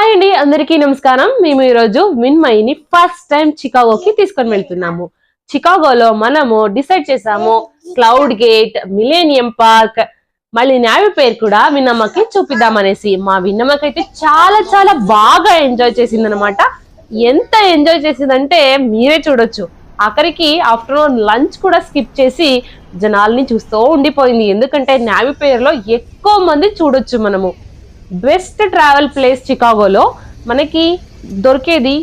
Hi అండి, అందరికీ నమస్కారం. మేము ఈరోజు విన్మయిని ఫస్ట్ టైం చికాగోకి తీసుకొని వెళ్తున్నాము. చికాగోలో మనము డిసైడ్ చేసాము క్లౌడ్ గేట్, మిలేనియం పార్క్, మళ్ళీ నేవీ పేరు కూడా విన్నమ్మకి చూపిద్దామనేసి. మా విన్నమ్మకైతే చాలా చాలా బాగా ఎంజాయ్ చేసింది అనమాట. ఎంత ఎంజాయ్ చేసిందంటే మీరే చూడొచ్చు. ఆఖరికి ఆఫ్టర్నూన్ లంచ్ కూడా స్కిప్ చేసి జనాల్ని చూస్తూ ఉండిపోయింది. ఎందుకంటే నేవీ పేరులో ఎక్కువ మంది చూడొచ్చు మనము. బెస్ట్ ట్రావెల్ ప్లేస్ చికాగోలో మనకి దొరికేది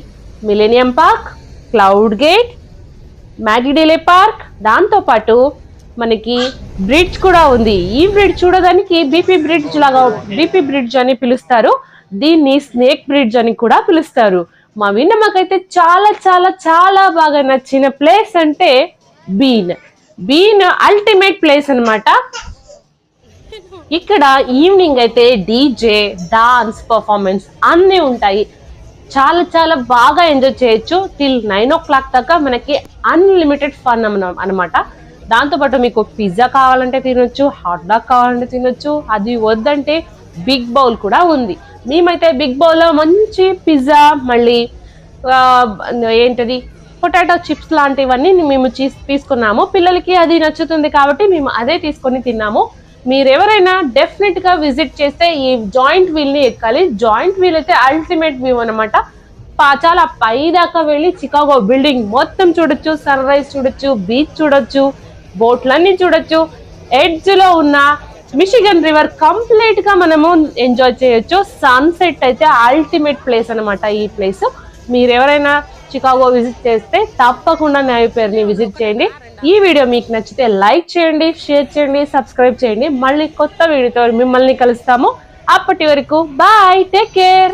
millennium park, cloud gate, Maggie Daley park, దాంతోపాటు మనకి బ్రిడ్జ్ కూడా ఉంది. ఈ బ్రిడ్జ్ చూడడానికి బీపీ బ్రిడ్జ్ అని పిలుస్తారు. దీన్ని స్నేక్ బ్రిడ్జ్ అని కూడా పిలుస్తారు. మా విన్నమ్మకైతే చాలా చాలా చాలా బాగా నచ్చిన ప్లేస్ అంటే బీన్ అల్టిమేట్ ప్లేస్ అనమాట. ఇక్కడ ఈవినింగ్ అయితే డీజే, డాన్స్, పర్ఫార్మెన్స్ అన్నీ ఉంటాయి. చాలా చాలా బాగా ఎంజాయ్ చేయొచ్చు. టిల్ 9 o'clock దాకా మనకి అన్లిమిటెడ్ ఫన్ అనమాట. దాంతోపాటు మీకు పిజ్జా కావాలంటే తినొచ్చు, హాట్ డాగ్ కావాలంటే తినొచ్చు. అది వద్దంటే బిగ్ బౌల్ కూడా ఉంది. మేమైతే బిగ్ బౌల్లో మంచి పిజ్జా, మళ్ళీ ఏంటది పొటాటో చిప్స్ లాంటివన్నీ మేము తీసుకున్నాము. పిల్లలకి అది నచ్చుతుంది కాబట్టి మేము అదే తీసుకొని తిన్నాము. మీరు ఎవరైనా డెఫినెట్ గా విజిట్ చేస్తే ఈ జాయింట్ వీల్ ని ఎక్కాలి. జాయింట్ వీల్ అయితే అల్టిమేట్ వ్యూ అనమాట. చాలా పై దాకా వెళ్ళి చికాగో బిల్డింగ్ మొత్తం చూడొచ్చు, సన్ రైజ్ చూడొచ్చు, బీచ్ చూడొచ్చు, బోట్లన్నీ చూడొచ్చు. ఎడ్జ్ లో ఉన్న మిషిగన్ రివర్ కంప్లీట్ గా మనము ఎంజాయ్ చేయొచ్చు. సన్సెట్ అయితే అల్టిమేట్ ప్లేస్ అనమాట ఈ ప్లేస్. మీరు ఎవరైనా చికాగో విజిట్ చేస్తే తప్పకుండా నేవీ పేరుని విజిట్ చేయండి. ఈ వీడియో మీకు నచ్చితే లైక్ చేయండి, షేర్ చేయండి, సబ్స్క్రైబ్ చేయండి. మళ్ళీ కొత్త వీడియోతో మిమ్మల్ని కలుస్తాము. అప్పటి వరకు బాయ్, టేక్ కేర్.